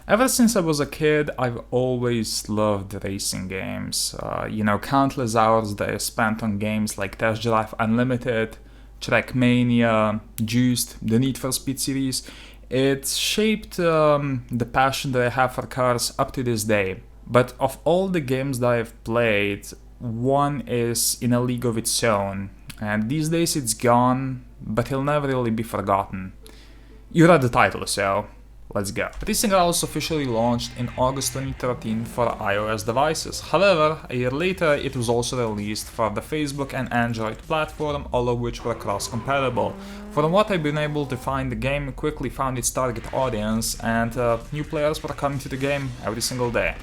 Ever since I was a kid, I've always loved racing games. Countless hours that I spent on games like Test Drive Unlimited, Trackmania, Juiced, the Need for Speed series. It shaped the passion that I have for cars up to this day. But of all the games that I've played, one is in a league of its own. And these days it's gone, but he'll never really be forgotten. You read the title, so let's go. Racing Rallies officially launched in August 2013 for iOS devices. However, a year later it was also released for the Facebook and Android platform, all of which were cross-compatible. From what I've been able to find, the game quickly found its target audience and new players were coming to the game every single day.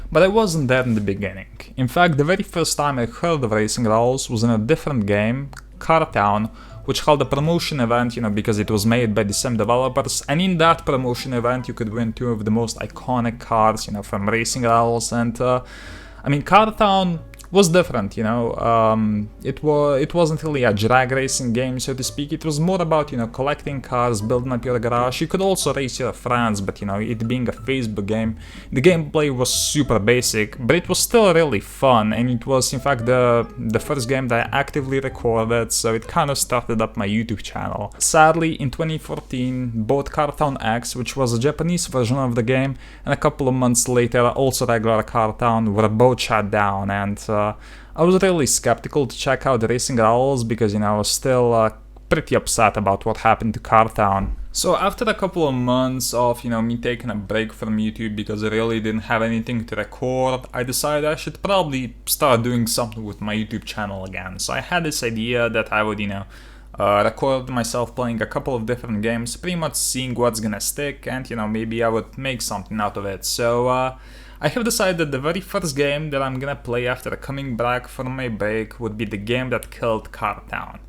But I wasn't there in the beginning. In fact, the very first time I heard of Racing Rallies was in a different game, Showdown, which held a promotion event, because it was made by the same developers, and in that promotion event you could win two of the most iconic cars, from Racing Rallies, and Cartown was different, it wasn't really a drag racing game, so to speak. It was more about, collecting cars, building up your garage. You could also race your friends, but, it being a Facebook game, the gameplay was super basic, but it was still really fun, and it was, in fact, the first game that I actively recorded, so it kind of started up my YouTube channel. Sadly, in 2014, both Cartown X, which was a Japanese version of the game, and a couple of months later, also regular Cartown, were both shut down, and I was really skeptical to check out the Racing Rallies because, I was still pretty upset about what happened to Cartown. So after a couple of months of, me taking a break from YouTube because I really didn't have anything to record, I decided I should probably start doing something with my YouTube channel again. So I had this idea that I would, record myself playing a couple of different games, pretty much seeing what's gonna stick, and, maybe I would make something out of it. So, I have decided that the very first game that I'm gonna play after coming back from my break would be the game that killed Cartown,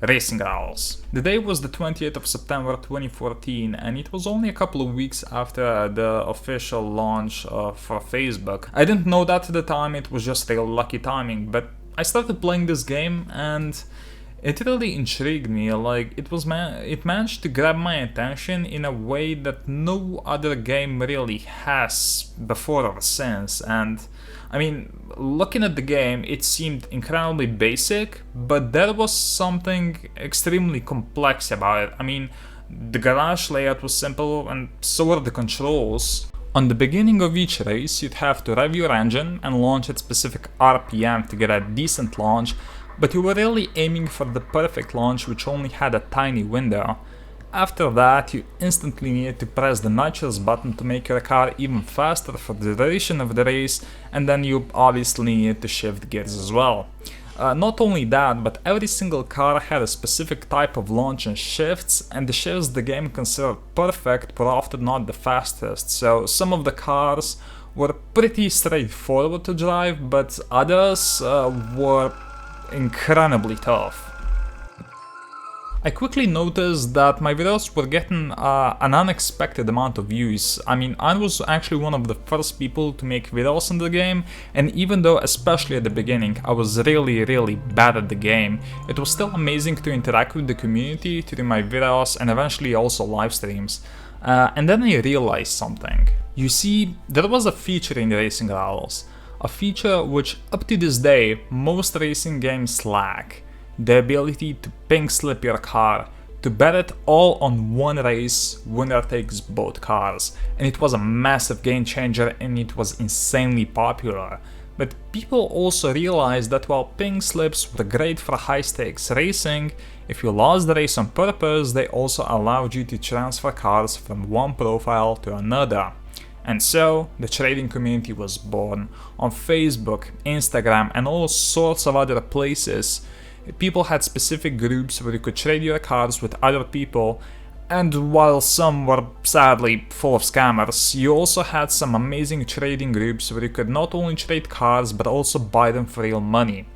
Racing Rallies. The day was the 20th of September 2014, and it was only a couple of weeks after the official launch for Facebook. I didn't know that at the time, it was just real lucky timing, but I started playing this game and it really intrigued me. Like, it managed to grab my attention in a way that no other game really has before or since. And looking at the game, it seemed incredibly basic, but there was something extremely complex about it. The garage layout was simple, and so were the controls. On the beginning of each race, you'd have to rev your engine and launch at specific RPM to get a decent launch, but you were really aiming for the perfect launch, which only had a tiny window. After that, you instantly needed to press the nitrous button to make your car even faster for the duration of the race, and then you obviously needed to shift gears as well. Not only that, but every single car had a specific type of launch and shifts, and the shifts the game considered perfect were often not the fastest, so some of the cars were pretty straightforward to drive, but others were incredibly tough. I quickly noticed that my videos were getting an unexpected amount of views. I was actually one of the first people to make videos in the game, and even though, especially at the beginning, I was really bad at the game, it was still amazing to interact with the community through my videos and eventually also live streams. And then I realized something. You see, there was a feature in Racing Rallies, a feature which up to this day most racing games lack: the ability to pink slip your car, to bet it all on one race, winner takes both cars. And it was a massive game changer, and it was insanely popular. But people also realized that while pink slips were great for high stakes racing, if you lost the race on purpose, they also allowed you to transfer cars from one profile to another. And so, the trading community was born. On Facebook, Instagram, and all sorts of other places, people had specific groups where you could trade your cars with other people, and while some were sadly full of scammers, you also had some amazing trading groups where you could not only trade cars but also buy them for real money.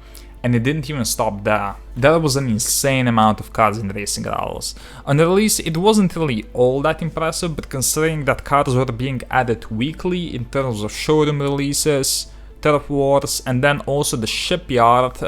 And it didn't even stop there. There was an insane amount of cars in Racing Rallies. On release, it wasn't really all that impressive, but considering that cars were being added weekly in terms of showroom releases, turf wars, and then also the shipyard,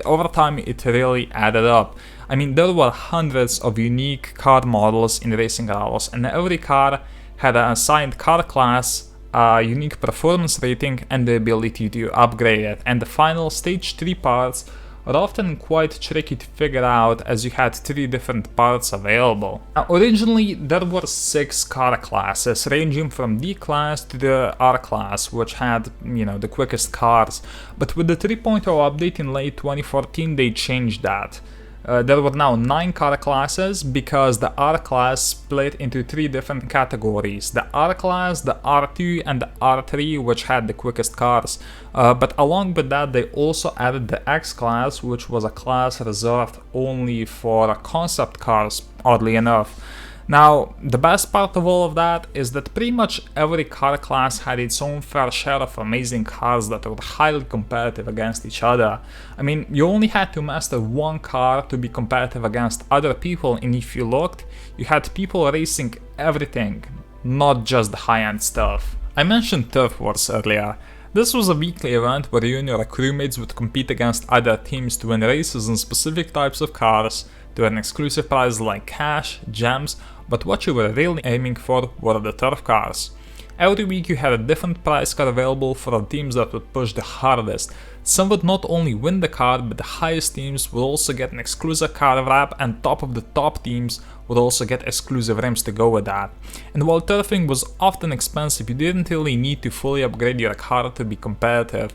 over time it really added up. There were hundreds of unique car models in Racing Rallies, and every car had an assigned car class, a unique performance rating, and the ability to upgrade it. And the final stage 3 parts are often quite tricky to figure out, as you had 3 different parts available. Now, originally there were 6 car classes, ranging from D class to the R class, which had, the quickest cars, but with the 3.0 update in late 2014 they changed that. There were now 9 car classes because the R class split into 3 different categories: the R class, the R2, and the R3, which had the quickest cars. But along with that, they also added the X class, which was a class reserved only for concept cars, oddly enough. Now, the best part of all of that is that pretty much every car class had its own fair share of amazing cars that were highly competitive against each other. I mean, you only had to master one car to be competitive against other people, and if you looked, you had people racing everything, not just the high-end stuff. I mentioned Turf Wars earlier. This was a weekly event where you and your crewmates would compete against other teams to win races on specific types of cars, to earn exclusive prizes like cash, gems, but what you were really aiming for were the turf cars. Every week you had a different prize car available for the teams that would push the hardest. Some would not only win the car, but the highest teams would also get an exclusive car wrap, and top of the top teams would also get exclusive rims to go with that. And while turfing was often expensive, you didn't really need to fully upgrade your car to be competitive.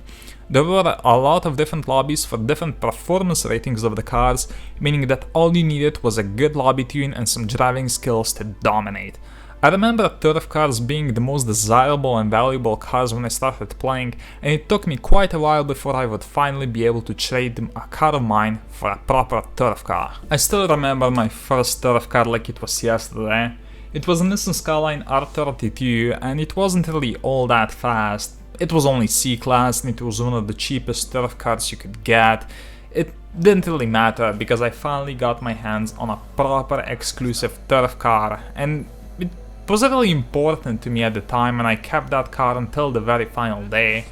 There were a lot of different lobbies for different performance ratings of the cars, meaning that all you needed was a good lobby tune and some driving skills to dominate. I remember turf cars being the most desirable and valuable cars when I started playing, and it took me quite a while before I would finally be able to trade a car of mine for a proper turf car. I still remember my first turf car like it was yesterday. It was a Nissan Skyline R32, and it wasn't really all that fast. It was only C-Class and it was one of the cheapest turf cars you could get. It didn't really matter because I finally got my hands on a proper exclusive turf car, and it was really important to me at the time, and I kept that car until the very final day.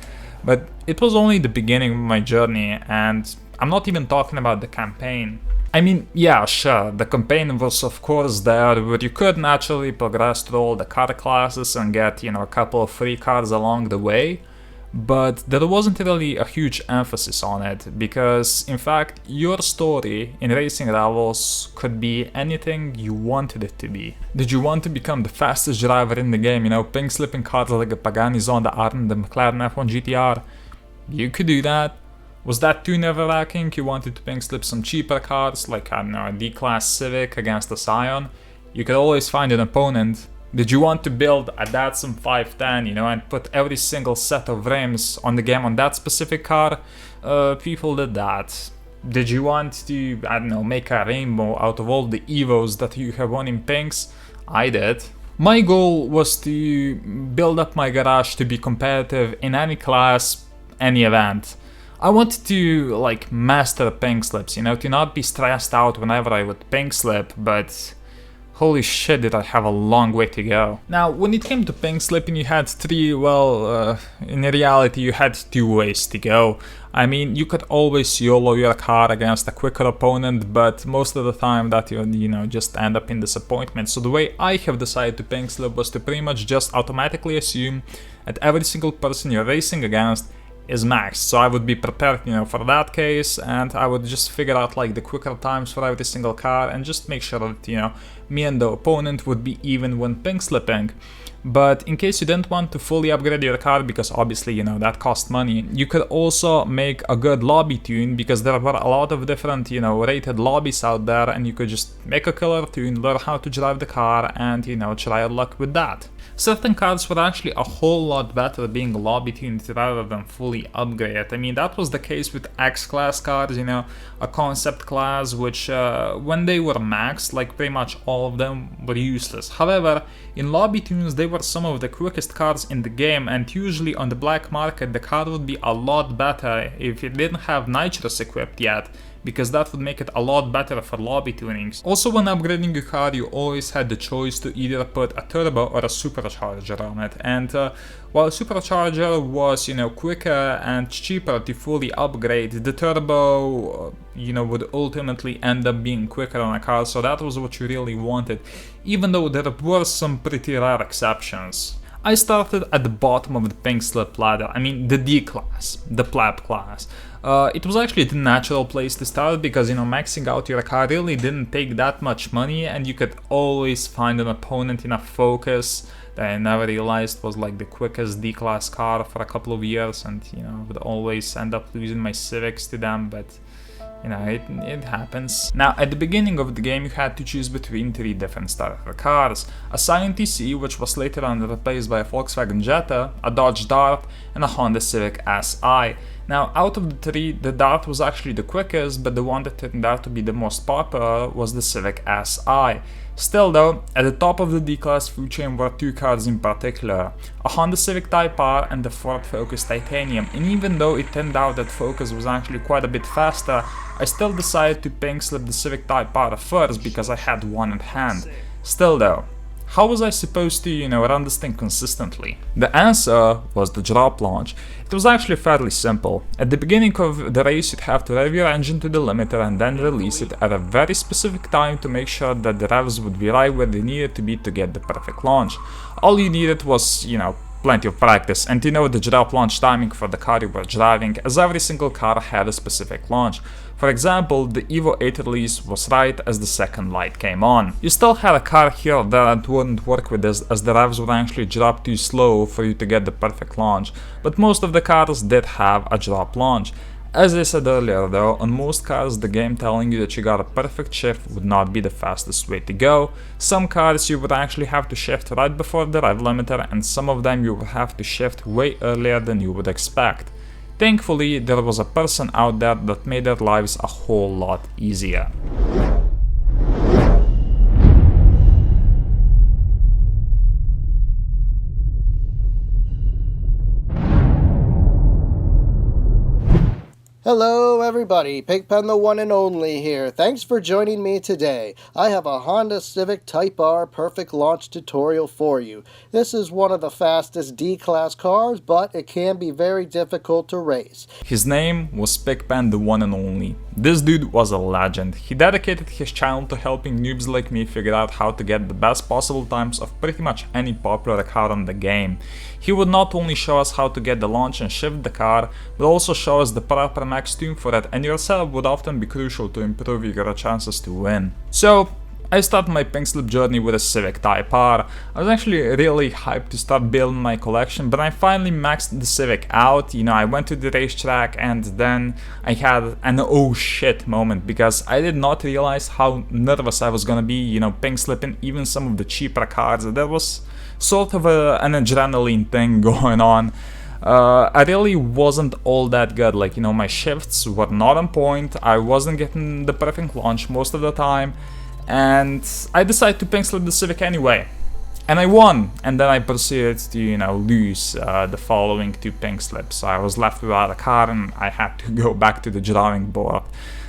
But it was only the beginning of my journey, and I'm not even talking about the campaign. I mean, yeah, sure, the campaign was of course there, where you could naturally progress through all the car classes and get, a couple of free cars along the way, but there wasn't really a huge emphasis on it, because in fact, your story in racing rivals could be anything you wanted it to be. Did you want to become the fastest driver in the game, pink slipping cars like the Pagani Zonda R and the McLaren F1 GTR? You could do that. Was that too nerve-wracking? You wanted to pink slip some cheaper cars, like, I don't know, a D-Class Civic against a Scion? You could always find an opponent. Did you want to build a Datsun 510, and put every single set of rims on the game on that specific car? People did that. Did you want to, I don't know, make a rainbow out of all the Evos that you have won in pinks? I did. My goal was to build up my garage to be competitive in any class, any event. I wanted to, master pink slips, to not be stressed out whenever I would pink slip, but holy shit did I have a long way to go. Now, when it came to pink slipping, you had in reality you had 2 ways to go. I mean, you could always YOLO your car against a quicker opponent, but most of the time that just end up in disappointment. So the way I have decided to pink slip was to pretty much just automatically assume that every single person you're racing against is maxed, so I would be prepared, for that case, and I would just figure out the quicker times for every single car and just make sure that, me and the opponent would be even when pink slipping. But in case you didn't want to fully upgrade your car, because obviously, that cost money, you could also make a good lobby tune, because there were a lot of different, rated lobbies out there, and you could just make a killer tune, learn how to drive the car, and, try your luck with that. Certain cars were actually a whole lot better being lobby tuned rather than fully upgraded. I mean, that was the case with X-Class cars, a concept class, which when they were maxed, pretty much all of them were useless. However, in lobby tunes, they were some of the quickest cars in the game, and usually on the black market, the car would be a lot better if it didn't have nitrous equipped yet, because that would make it a lot better for lobby tunings. Also, when upgrading your car, you always had the choice to either put a turbo or a supercharger on it, and while supercharger was, quicker and cheaper to fully upgrade, the turbo, would ultimately end up being quicker on a car, so that was what you really wanted, even though there were some pretty rare exceptions. I started at the bottom of the pink slip ladder, I mean the D class, the pleb class. It was actually the natural place to start because, maxing out your car really didn't take that much money, and you could always find an opponent in a Focus that I never realized was like the quickest D-class car for a couple of years, and I would always end up losing my Civics to them, but it happens. Now, at the beginning of the game, you had to choose between 3 different starter cars: a Scion TC, which was later on replaced by a Volkswagen Jetta, a Dodge Dart, and a Honda Civic Si. Now, out of the 3, the Dart was actually the quickest, but the one that turned out to be the most popular was the Civic Si. Still though, at the top of the D-Class food chain were 2 cars in particular, a Honda Civic Type R and the Ford Focus Titanium, and even though it turned out that Focus was actually quite a bit faster, I still decided to pink slip the Civic Type R first because I had one at hand. Still though, how was I supposed to, run this thing consistently? The answer was the drop launch. It was actually fairly simple. At the beginning of the race, you'd have to rev your engine to the limiter and then release it at a very specific time to make sure that the revs would be right where they needed to be to get the perfect launch. All you needed was, plenty of practice and to know the drop launch timing for the car you were driving, as every single car had a specific launch. For example, the Evo 8 release was right as the second light came on. You still had a car here or there that wouldn't work with this, as the revs would actually drop too slow for you to get the perfect launch, but most of the cars did have a drop launch. As I said earlier though, on most cars the game telling you that you got a perfect shift would not be the fastest way to go. Some cars you would actually have to shift right before the rev limiter, and some of them you would have to shift way earlier than you would expect. Thankfully, there was a person out there that made their lives a whole lot easier. Hello everybody, Pigpen the one and only here. Thanks for joining me today. I have a Honda Civic Type R perfect launch tutorial for you. This is one of the fastest D-Class cars, but it can be very difficult to race. His name was Pigpen the one and only. This dude was a legend. He dedicated his channel to helping noobs like me figure out how to get the best possible times of pretty much any popular car in the game. He would not only show us how to get the launch and shift the car, but also show us the proper max tune for that, and your setup would often be crucial to improve your chances to win. So, I started my pink slip journey with a Civic Type R. I was actually really hyped to start building my collection, but I finally maxed the Civic out. I went to the racetrack and then I had an oh shit moment because I did not realize how nervous I was gonna be, pink slipping even some of the cheaper cars. There was sort of an adrenaline thing going on. I really wasn't all that good, my shifts were not on point, I wasn't getting the perfect launch most of the time, and I decided to pink slip the Civic anyway. And I won, and then I proceeded to, lose the following 2 pink slips. I was left without a car and I had to go back to the drawing board.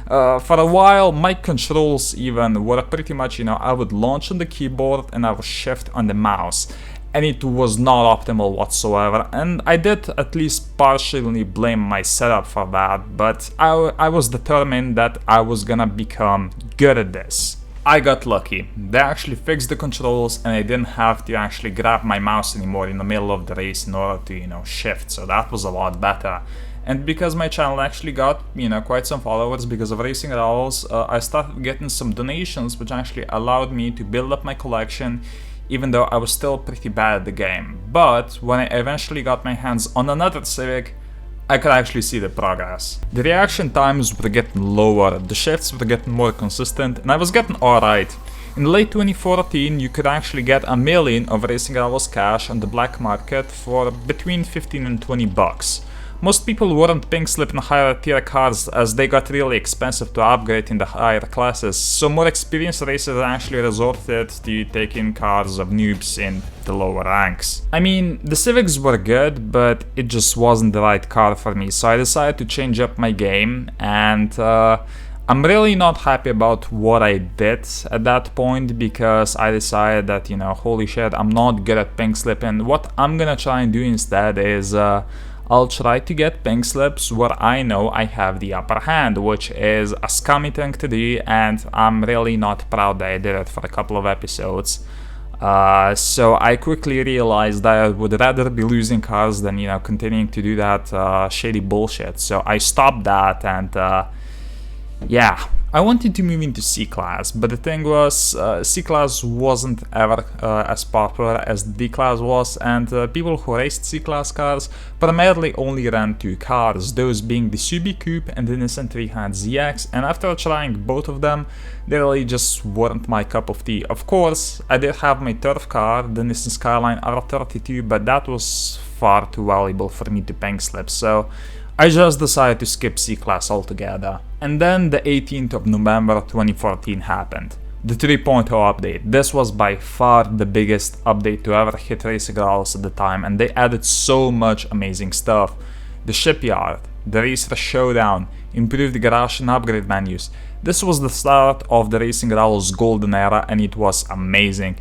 For a while, my controls even were pretty much, I would launch on the keyboard and I would shift on the mouse. And it was not optimal whatsoever, and I did at least partially blame my setup for that, but I was determined that I was gonna become good at this. I got lucky. They actually fixed the controls and I didn't have to actually grab my mouse anymore in the middle of the race in order to, shift, so that was a lot better. And because my channel actually got, quite some followers because of Racing Rebels, I started getting some donations which actually allowed me to build up my collection, even though I was still pretty bad at the game. But when I eventually got my hands on another Civic, I could actually see the progress. The reaction times were getting lower, the shifts were getting more consistent, and I was getting alright. In late 2014, you could actually get a million of Racing Rebels cash on the black market for between 15 and 20 bucks. Most people weren't pink slipping higher tier cars as they got really expensive to upgrade in the higher classes, so more experienced racers actually resorted to taking cars of noobs in the lower ranks. I mean, the Civics were good, but it just wasn't the right car for me, so I decided to change up my game, and I'm really not happy about what I did at that point, because I decided that, you know, holy shit, I'm not good at pink slipping. What I'm gonna try and do instead is I'll try to get pink slips where I know I have the upper hand, which is a scummy thing to do, and I'm really not proud that I did it for a couple of episodes. So I quickly realized that I would rather be losing cars than, you know, continuing to do that shady bullshit. So I stopped that, and yeah, I wanted to move into C-Class, but the thing was, C-Class wasn't ever as popular as D-Class was, and people who raced C-Class cars primarily only ran two cars, those being the Subaru Coupe and the Nissan 300ZX, and after trying both of them, they really just weren't my cup of tea. Of course, I did have my turf car, the Nissan Skyline R32, but that was far too valuable for me to pink slip, so I just decided to skip C-Class altogether. And then the 18th of November 2014 happened. The 3.0 update. This was by far the biggest update to ever hit RacingGamerSlovenia at the time, and they added so much amazing stuff. The shipyard, the racer showdown, improved garage and upgrade menus. This was the start of the RacingGamerSlovenia's golden era, and it was amazing.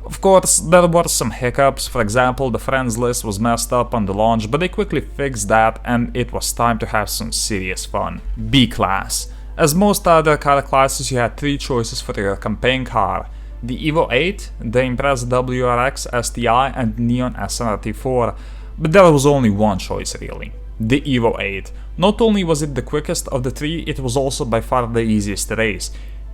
Of course, there were some hiccups. For example, the friends list was messed up on the launch, but they quickly fixed that, and it was time to have some serious fun. B-Class. As most other car classes, you had three choices for your campaign car: the Evo 8, the Impreza WRX STI, and Neon SRT4. But there was only one choice really: the Evo 8. Not only was it the quickest of the three, it was also by far the easiest to race.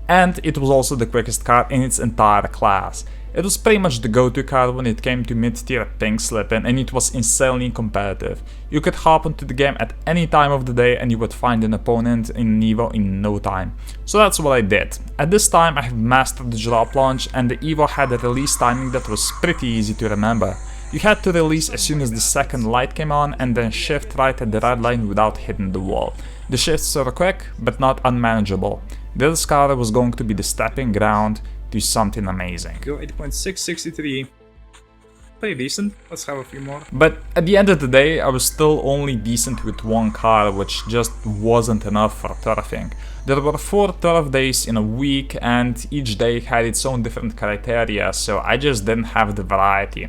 And it was also the quickest car in its entire class. It was pretty much the go-to car when it came to mid-tier pink slipping, and it was insanely competitive. You could hop into the game at any time of the day and you would find an opponent in Evo in no time. So that's what I did. At this time I have mastered the drop launch, and the Evo had a release timing that was pretty easy to remember. You had to release as soon as the second light came on and then shift right at the red line without hitting the wall. The shifts were quick but not unmanageable. This car was going to be the stepping ground to something amazing. Go 8.663. Pretty decent. Let's have a few more. But at the end of the day, I was still only decent with one car, which just wasn't enough for turfing. There were 4 turf days in a week, and each day had its own different criteria, so I just didn't have the variety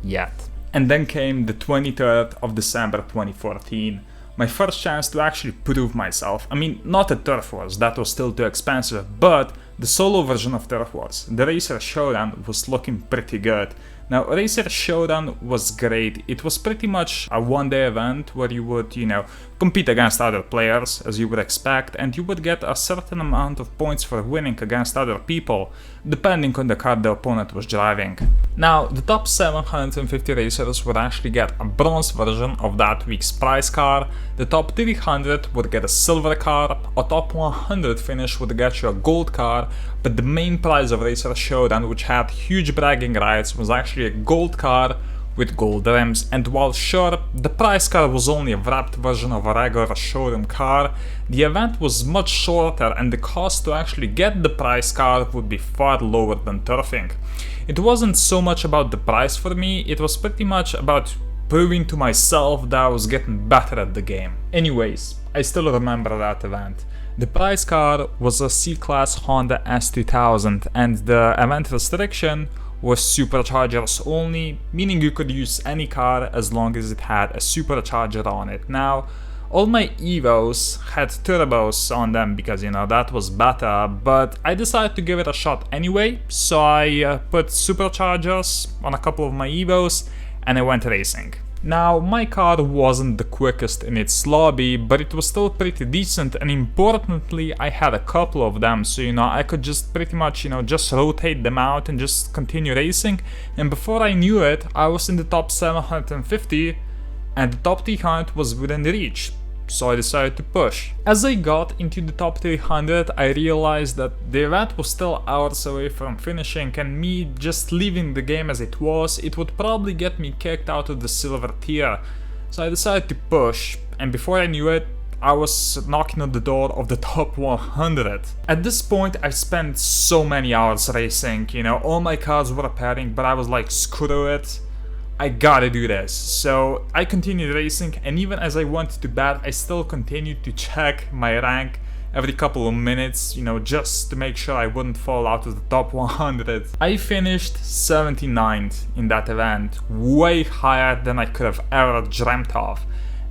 yet. And then came the 23rd of December 2014. My first chance to actually prove myself. I mean, not at Turf Wars, that was still too expensive, but the solo version of Turf Wars, the Racer Showdown, was looking pretty good. Now, Racer Showdown was great. It was pretty much a one-day event where you would, you know, compete against other players, as you would expect, and you would get a certain amount of points for winning against other people, depending on the car the opponent was driving. Now, the top 750 racers would actually get a bronze version of that week's prize car, the top 300 would get a silver car, a top 100 finish would get you a gold car, but the main prize of Racer Showdown, which had huge bragging rights, was actually a gold car with gold rims. And while sure, the prize car was only a wrapped version of a regular showroom car, the event was much shorter and the cost to actually get the prize car would be far lower than turfing. It wasn't so much about the price for me, it was pretty much about proving to myself that I was getting better at the game. Anyways, I still remember that event. The prize car was a C-Class Honda S2000, and the event restriction was superchargers only, meaning you could use any car as long as it had a supercharger on it. Now, all my Evos had turbos on them because, you know, that was better, but I decided to give it a shot anyway, so I put superchargers on a couple of my Evos and I went racing. Now, my car wasn't the quickest in its lobby, but it was still pretty decent, and importantly, I had a couple of them, so, you know, I could just pretty much, you know, just rotate them out and just continue racing, and before I knew it, I was in the top 750, and the top 300 was within reach. So I decided to push. As I got into the top 300, I realized that the event was still hours away from finishing, and me just leaving the game as it was, it would probably get me kicked out of the silver tier. So I decided to push, and before I knew it, I was knocking on the door of the top 100. At this point, I spent so many hours racing, you know, all my cars were repairing, but I was like, screw it. I gotta do this. So I continued racing, and even as I went to bed, I still continued to check my rank every couple of minutes, you know, just to make sure I wouldn't fall out of the top 100. I finished 79th in that event, way higher than I could have ever dreamt of.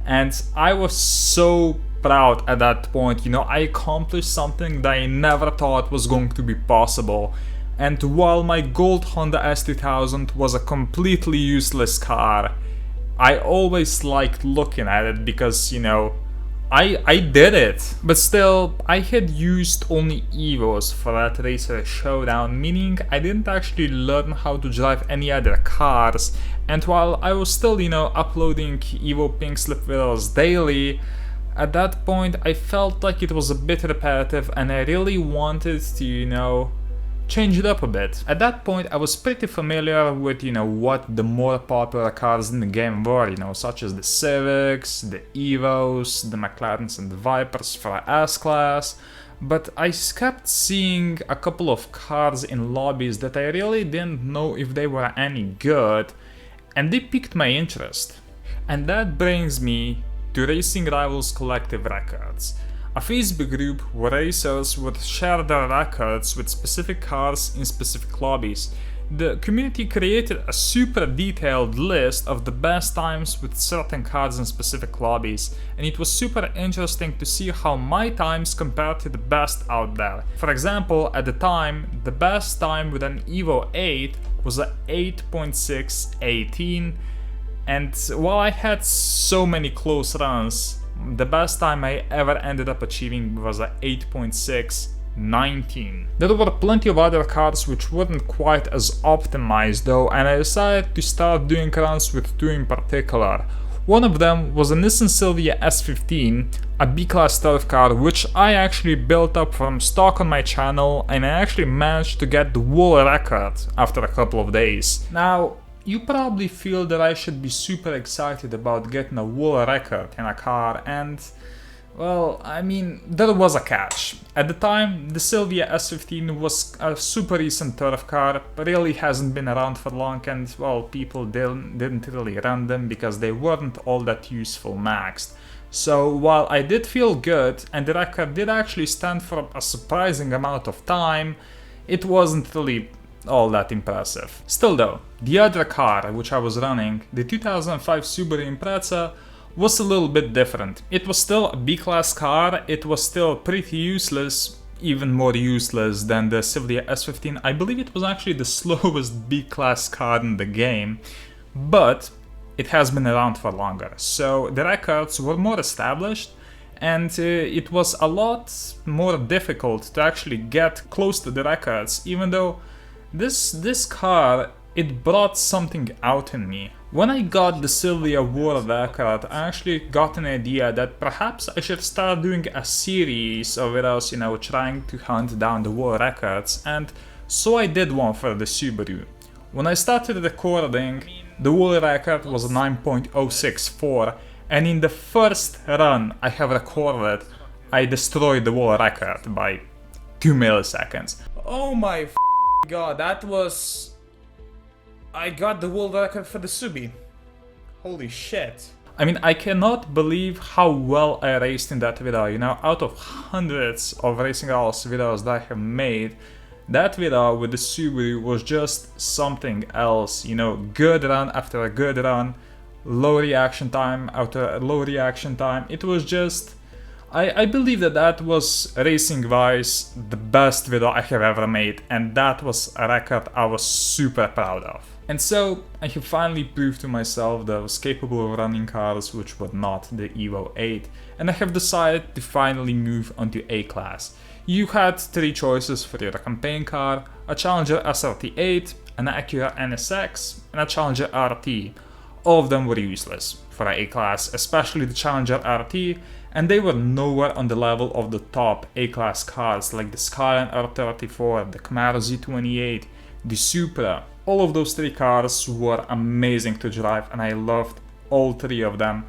And I was so proud at that point, you know, I accomplished something that I never thought was going to be possible. And while my gold Honda S2000 was a completely useless car, I always liked looking at it because, you know, I did it. But still, I had used only Evos for that racer Showdown, meaning I didn't actually learn how to drive any other cars. And while I was still, you know, uploading Evo Pink Slip videos daily, at that point I felt like it was a bit repetitive and I really wanted to, you know, change it up a bit. At that point I was pretty familiar with, you know, what the more popular cars in the game were, you know, such as the Civics, the Evos, the McLarens and the Vipers for S-Class, but I kept seeing a couple of cars in lobbies that I really didn't know if they were any good, and they piqued my interest. And that brings me to Racing Rivals Collective Records, a Facebook group where racers would share their records with specific cars in specific lobbies. The community created a super detailed list of the best times with certain cars in specific lobbies, and it was super interesting to see how my times compared to the best out there. For example, at the time, the best time with an Evo 8 was a 8.618, and while I had so many close runs, the best time I ever ended up achieving was a 8.619. There were plenty of other cars which weren't quite as optimized though, and I decided to start doing runs with two in particular. One of them was a Nissan Silvia S15, a B-Class stealth car which I actually built up from stock on my channel, and I actually managed to get the world record after a couple of days. Now, you probably feel that I should be super excited about getting a world record in a car, and well, I mean, there was a catch. At the time, the Silvia S15 was a super recent turf car, really hasn't been around for long, and well, people didn't really run them because they weren't all that useful maxed. So while I did feel good, and the record did actually stand for a surprising amount of time, it wasn't really all that impressive. Still though, the other car which I was running, the 2005 Subaru Impreza, was a little bit different. It was still a B-Class car, it was still pretty useless, even more useless than the Silvia S15. I believe it was actually the slowest B-Class car in the game, but it has been around for longer, so the records were more established, and it was a lot more difficult to actually get close to the records, even though this car, it brought something out in me. When I got the Silvia world record, I actually got an idea that perhaps I should start doing a series of videos, you know, trying to hunt down the world records, and so I did one for the Subaru. When I started recording, the world record was 9.064, and in the first run I have recorded, I destroyed the world record by 2 milliseconds. Oh my god, that was... I got the world record for the Subi. Holy shit. I mean, I cannot believe how well I raced in that video, you know, out of hundreds of Racing Rivals videos that I have made, that video with the Subaru was just something else, you know, good run after a good run, low reaction time after low reaction time. It was just... I believe that was racing-wise the best video I have ever made, and that was a record I was super proud of. And so I have finally proved to myself that I was capable of running cars which were not the Evo 8, and I have decided to finally move onto A-Class. You had three choices for your campaign car: a Challenger SRT8, an Acura NSX, and a Challenger RT. All of them were useless for A-Class, especially the Challenger RT, and they were nowhere on the level of the top A-Class cars like the Skyline R34, the Camaro Z28, the Supra. All of those three cars were amazing to drive, and I loved all three of them,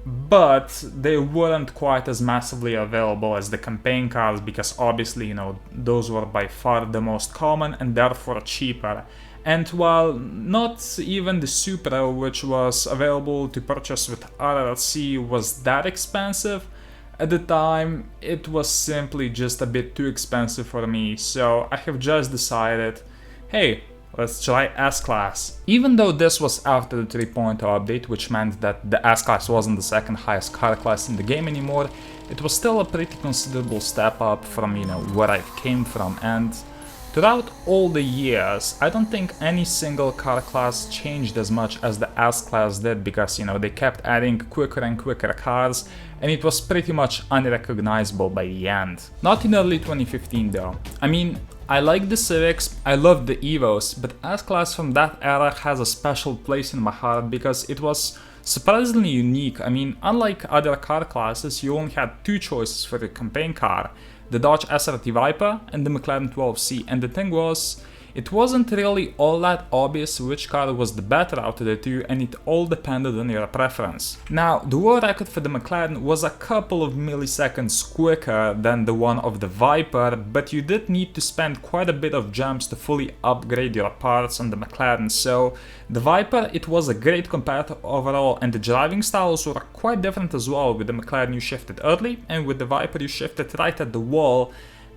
but they weren't quite as massively available as the campaign cars because obviously, you know, those were by far the most common and therefore cheaper. And while not even the Supra, which was available to purchase with RRC, was that expensive, At the time, it was simply just a bit too expensive for me, so I have just decided, hey, let's try S-Class. Even though this was after the 3.0 update, which meant that the S-Class wasn't the second highest car class in the game anymore, it was still a pretty considerable step up from, where I came from, and throughout all the years, I don't think any single car class changed as much as the S-Class did, because, they kept adding quicker and quicker cars, and it was pretty much unrecognizable by the end. Not in early 2015 though. I mean, I like the Civics, I love the Evos, but S-Class from that era has a special place in my heart because it was surprisingly unique. I mean, unlike other car classes, you only had two choices for your campaign car: the Dodge SRT Viper and the McLaren 12C, and the thing was, it wasn't really all that obvious which car was the better out of the two, and it all depended on your preference. Now, the world record for the McLaren was a couple of milliseconds quicker than the one of the Viper, but you did need to spend quite a bit of gems to fully upgrade your parts on the McLaren, so the Viper, it was a great competitor overall, and the driving styles were quite different as well. With the McLaren you shifted early, and with the Viper you shifted right at the wall.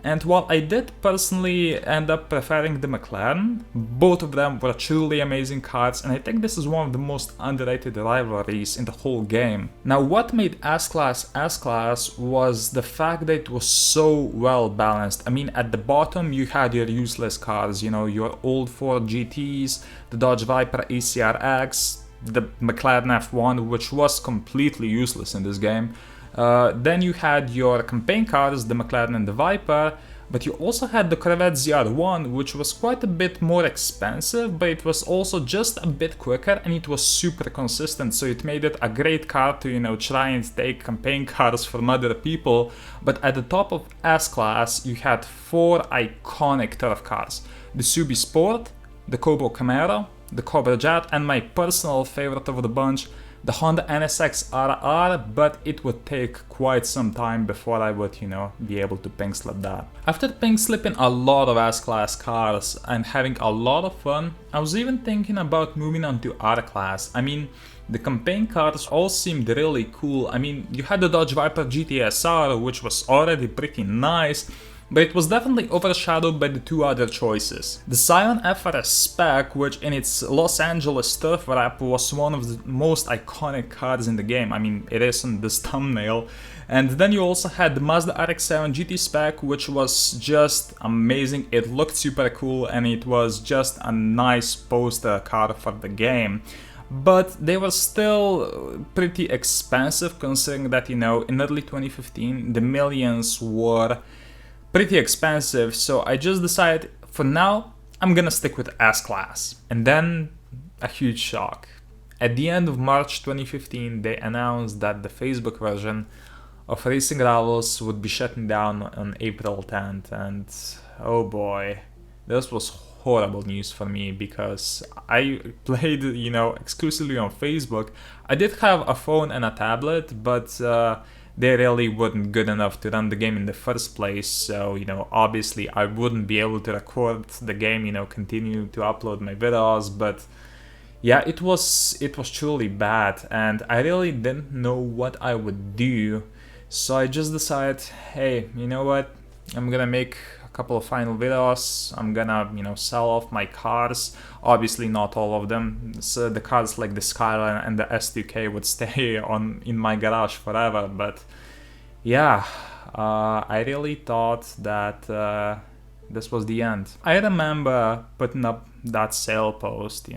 And while I did personally end up preferring the McLaren, both of them were truly amazing cars, and I think this is one of the most underrated rivalries in the whole game. Now, what made S-Class S-Class was the fact that it was so well balanced. I mean, at the bottom you had your useless cars, your old Ford GTs, the Dodge Viper ACRX, the McLaren F1, which was completely useless in this game. Then you had your campaign cars, the McLaren and the Viper, but you also had the Corvette ZR1, which was quite a bit more expensive, but it was also just a bit quicker, and it was super consistent, so it made it a great car to, try and take campaign cars from other people. But at the top of S-Class, you had four iconic turf cars: the Subi Sport, the Kobo Camaro, the Cobra Jet, and my personal favorite of the bunch, the Honda NSX RR, but it would take quite some time before I would, be able to pink slip that. After pink slipping a lot of S-Class cars and having a lot of fun, I was even thinking about moving on to R-Class. I mean, the campaign cars all seemed really cool. I mean, you had the Dodge Viper GTSR, which was already pretty nice, but it was definitely overshadowed by the two other choices. The Scion FRS Spec, which in its Los Angeles turf wrap was one of the most iconic cars in the game. I mean, it is in this thumbnail. And then you also had the Mazda RX-7 GT Spec, which was just amazing. It looked super cool, and it was just a nice poster car for the game. But they were still pretty expensive, considering that, in early 2015, the millions were pretty expensive, so I just decided, for now, I'm gonna stick with S-Class. And then, a huge shock. At the end of March 2015, they announced that the Facebook version of Racing Rivals would be shutting down on April 10th, and oh boy, this was horrible news for me, because I played, exclusively on Facebook. I did have a phone and a tablet, but they really weren't good enough to run the game in the first place, so, obviously I wouldn't be able to record the game, continue to upload my videos, but yeah, it was truly bad, and I really didn't know what I would do, so I just decided, hey, you know what, I'm gonna make a couple of final videos, I'm gonna, sell off my cars, obviously not all of them, so the cars like the Skyline and the S2K would stay in my garage forever, but yeah, I really thought that this was the end. I remember putting up that sale post,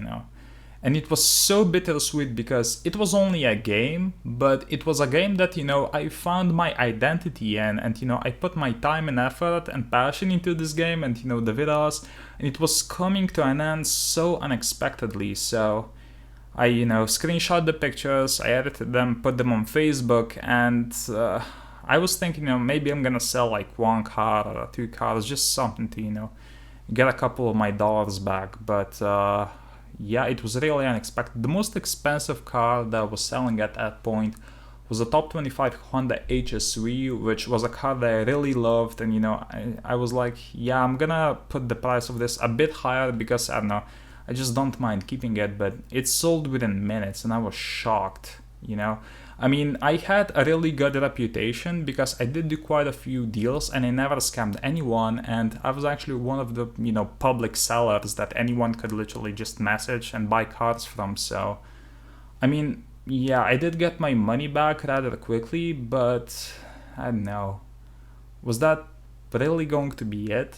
and it was so bittersweet because it was only a game, but it was a game that, I found my identity in, and, I put my time and effort and passion into this game and, the videos, and it was coming to an end so unexpectedly. So I, screenshot the pictures, I edited them, put them on Facebook, and I was thinking, maybe I'm gonna sell like one car or two cars, just something to, get a couple of my dollars back, but yeah, it was really unexpected. The most expensive car that I was selling at that point was a top 25 Honda HSV, which was a car that I really loved, and I was like, yeah, I'm gonna put the price of this a bit higher because, I don't know, I just don't mind keeping it, but it sold within minutes, and I was shocked. you know. I mean, I had a really good reputation because I did do quite a few deals and I never scammed anyone, and I was actually one of the, public sellers that anyone could literally just message and buy cars from. So, I mean, yeah, I did get my money back rather quickly, but I don't know. Was that really going to be it?